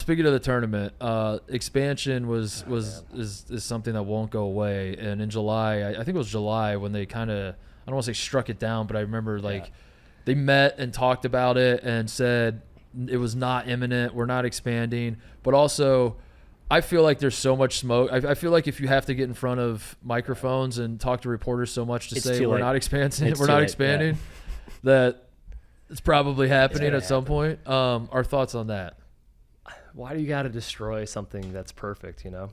speaking of the tournament, expansion is something that won't go away. And in July, I think it was July when they kind of, I don't want to say struck it down, but I remember they met and talked about it and said it was not imminent. We're not expanding, but also I feel like there's so much smoke. I feel like if you have to get in front of microphones and talk to reporters so much to say we're not expanding, that it's probably happening at some point. Our thoughts on that? Why do you got to destroy something that's perfect? You know,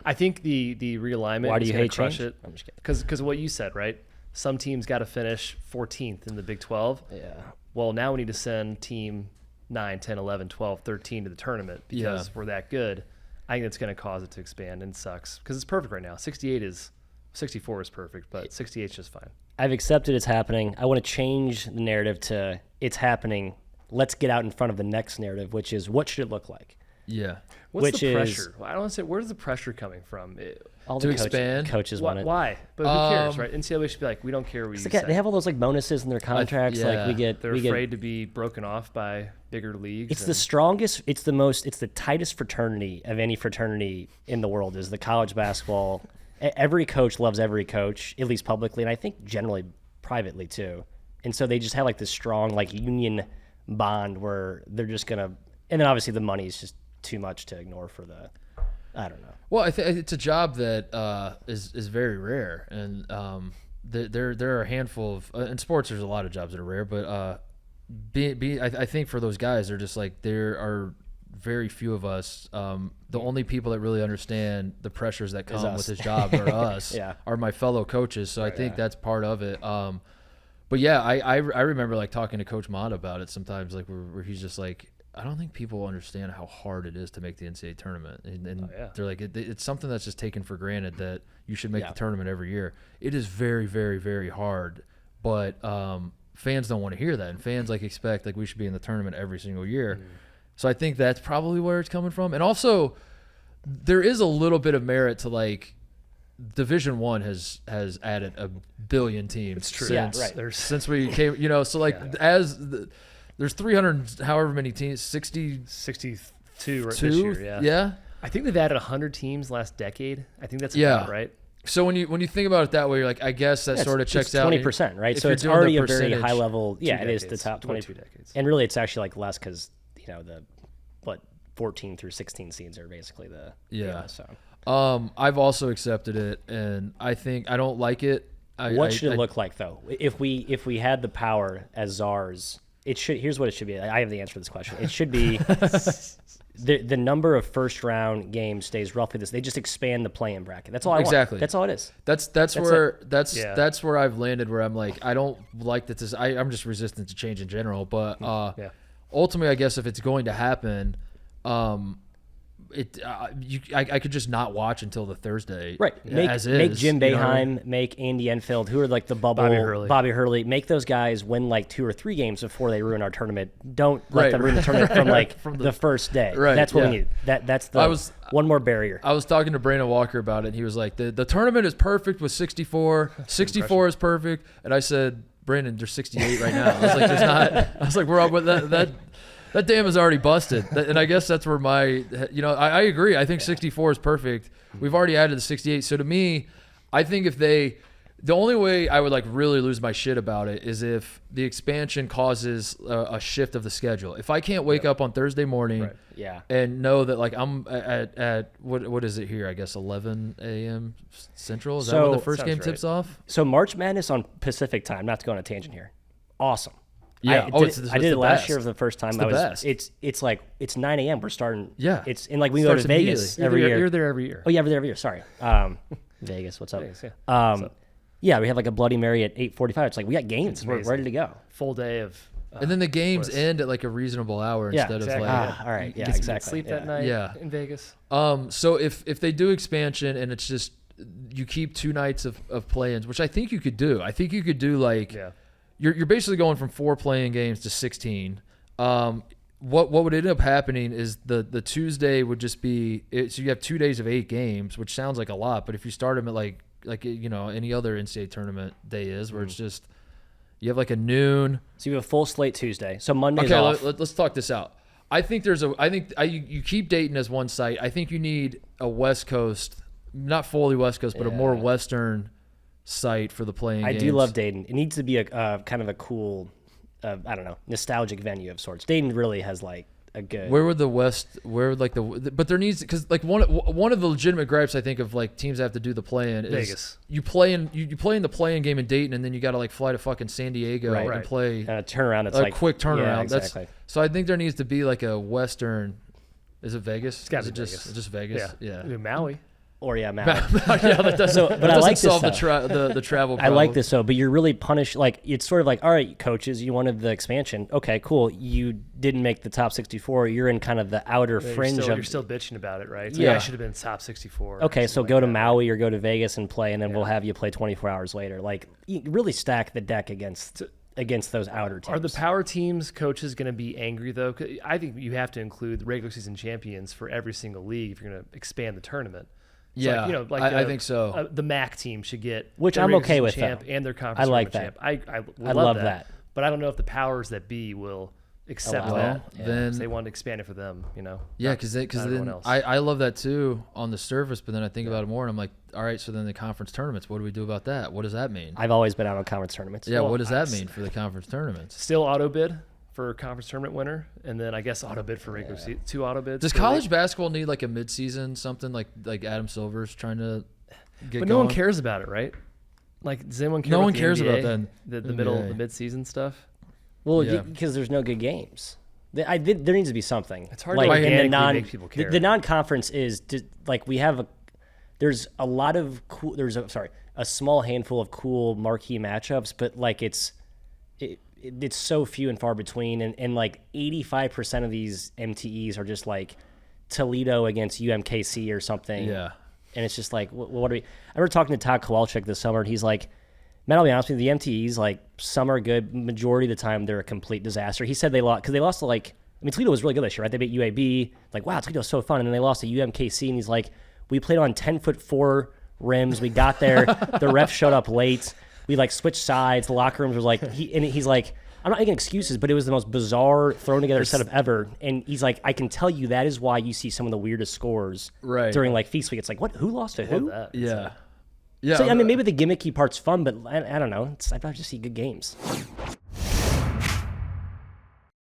I think the realignment. Why do you hate crush change? it? I'm just kidding. Because what you said, right? Some teams got to finish 14th in the Big 12. Yeah. Well, now we need to send team 9, 10, 11, 12, 13 to the tournament because we're that good. I think that's going to cause it to expand and sucks because it's perfect right now. 64 is perfect, but 68 is just fine. I've accepted it's happening. I want to change the narrative to it's happening. Let's get out in front of the next narrative, which is what should it look like? Yeah. What's the pressure? I don't want to say, where's the pressure coming from? All to the expand? Coaches want it. Why? But who cares, right? NCAA should be like, we don't care what you say. They have all those like bonuses in their contracts. They're afraid to be broken off by bigger leagues. It's the strongest. It's the tightest fraternity of any fraternity in the world is the college basketball. Every coach loves every coach, at least publicly, and I think generally privately too. And so they just have like this strong like union bond where they're just gonna. And then obviously the money is just too much to ignore for the. I don't know. Well, I think it's a job that is very rare, and there are a handful of in sports. There's a lot of jobs that are rare, but I think for those guys, they're just like there are very few of us. The only people that really understand the pressures that come with this job are us. Are my fellow coaches. So I think that's part of it. But yeah, I remember like talking to Coach Mott about it sometimes, like where he's just like, I don't think people understand how hard it is to make the NCAA tournament. And they're like, it's something that's just taken for granted that you should make the tournament every year. It is very, very, very hard. But fans don't want to hear that. And fans like expect like we should be in the tournament every single year. So I think that's probably where it's coming from. And also there is a little bit of merit to like Division I has added a billion teams. It's true. Since we came, so like there's 300 however many teams, 62 this year, yeah. I think they've added 100 teams last decade. I think that's about right. So when you think about it that way, you're like, I guess that sort of checks out. 20%, right? So it's already a very high level. Yeah, it is the top 20. 2 decades. And really, it's actually like less because the 14 through 16 seeds are basically the so. I've also accepted it, and I think I don't like it. What should it look like though? If we had the power as czars. Here's what it should be. I have the answer to this question. It should be the number of first round games stays roughly this. They just expand the play-in bracket. That's all I want. Exactly. That's all it is. That's where I've landed. Where I'm like, I don't like that. I'm just resistant to change in general. But ultimately, I guess if it's going to happen, I could just not watch until the Thursday. Right. Make Jim Boeheim, make Andy Enfield, who are like the bubble, Bobby Hurley. Make those guys win like 2 or 3 games before they ruin our tournament. Don't let them ruin the tournament from the first day. Right. That's what we need. That's one more barrier. I was talking to Brandon Walker about it, and he was like, the tournament is perfect with 64. 64 is perfect. And I said, Brandon, there's 68 right now. I was like, there's not. I was like, we're up with that. That dam is already busted. And I guess that's where I agree. I think 64 is perfect. We've already added the 68. So to me, I think the only way I would like really lose my shit about it is if the expansion causes a shift of the schedule. If I can't wake up on Thursday morning and know that like I'm at what is it here? I guess 11 a.m. Central. Is that when the first game tips off? So March Madness on Pacific time, not to go on a tangent here. Awesome. Yeah, I did it last year for the first time. It's like it's 9 a.m. We're starting. Yeah, it's and like we go to Vegas every year. You're there every year. Oh yeah, we're there every year. Sorry, Vegas. What's up? Vegas, yeah. Yeah, we have like a Bloody Mary at 8:45. It's like we got games. We're ready to go. Full day of. And then the games end at like a reasonable hour instead of like. All right. Yeah, exactly. Sleep that night. Yeah. In Vegas. So if they do expansion and it's just you keep 2 nights of play-ins, which I think you could do. I think you could do like. Yeah. You're basically going from 4 playing games to 16. What would end up happening is the Tuesday would just be so you have 2 days of 8 games, which sounds like a lot, but if you start them at like any other NCAA tournament day is, where it's just you have like a noon. So you have a full slate Tuesday. So Monday. Okay, let's talk this out. I think you keep Dayton as one site. I think you need a West Coast, not fully West Coast, but a more Western site for the playing games. I do love Dayton. It needs to be a kind of a cool, I don't know, nostalgic venue of sorts. Dayton really has like a good. But there needs, because like one of the legitimate gripes I think of like teams that have to do the play-in is Vegas. You play in the play-in game in Dayton, and then you got to like fly to fucking San Diego and play turnaround. It's a like quick turnaround. Yeah, exactly. So I think there needs to be like a Western. Is it Vegas? It's got to be Vegas. Just Vegas. Yeah. Maui. Or Maui. That doesn't, but I like solve this, the travel problem. I like this though, but you're really punished. Like it's sort of like, all right, coaches, you wanted the expansion. Okay, cool. You didn't make the top 64. You're in kind of the outer fringe. You're still bitching about it, right? It's Yeah. I should have been top 64. Okay, so go to Maui or go to Vegas and play, and then we'll have you play 24 hours later. Like you really stack the deck against those outer teams. Are the power teams coaches going to be angry though? 'Cause I think you have to include the regular season champions for every single league if you're going to expand the tournament. So I think so. The MAC team should get which their I'm regular okay season with. Champ Though. and their conference. I like champ. that. I love that. But I don't know if the powers that be will accept Allow that. that. Then They want to expand it for them. Yeah, because then I love that too on the surface, but then I think about it more and I'm like, all right, so then the conference tournaments, what do we do about that? What does that mean? I've always been out on conference tournaments. Yeah, what does that mean for the conference tournaments? Still auto bid for conference tournament winner, and then I guess auto bid for regular season. 2 auto bids. Does college basketball need like a mid-season something like Adam Silver's trying to get But going? no one cares about it, right? Like, does anyone care? No about one the cares NBA? about the NBA. middle, the mid-season stuff. Well, Yeah. because there's no good games. There needs to be something. It's hard like to in the organically make people care. The non-conference is like we have there's a lot of cool. A small handful of cool marquee matchups, but like it's so few and far between, and like 85% of these MTEs are just like Toledo against UMKC or something. Yeah. And it's just like, what are we? I remember talking to Todd Kowalczyk this summer, and he's like, man, I'll be honest with you, the MTEs, like, some are good. Majority of the time, they're a complete disaster. He said they lost, because they lost to, like, I mean, Toledo was really good this year, right? They beat UAB. Like, wow, Toledo's so fun. And then they lost to UMKC, and he's like, we played on 10'4" rims. We got there. The ref showed up late. We, like, switched sides. The locker rooms was like, he's like, I'm not making excuses, but it was the most bizarre thrown together setup ever. And he's like, I can tell you that is why you see some of the weirdest scores during like feast week. It's like, what? Who lost to who? Yeah. Yeah. So I mean, maybe the gimmicky part's fun, but I don't know. I'd rather just see good games.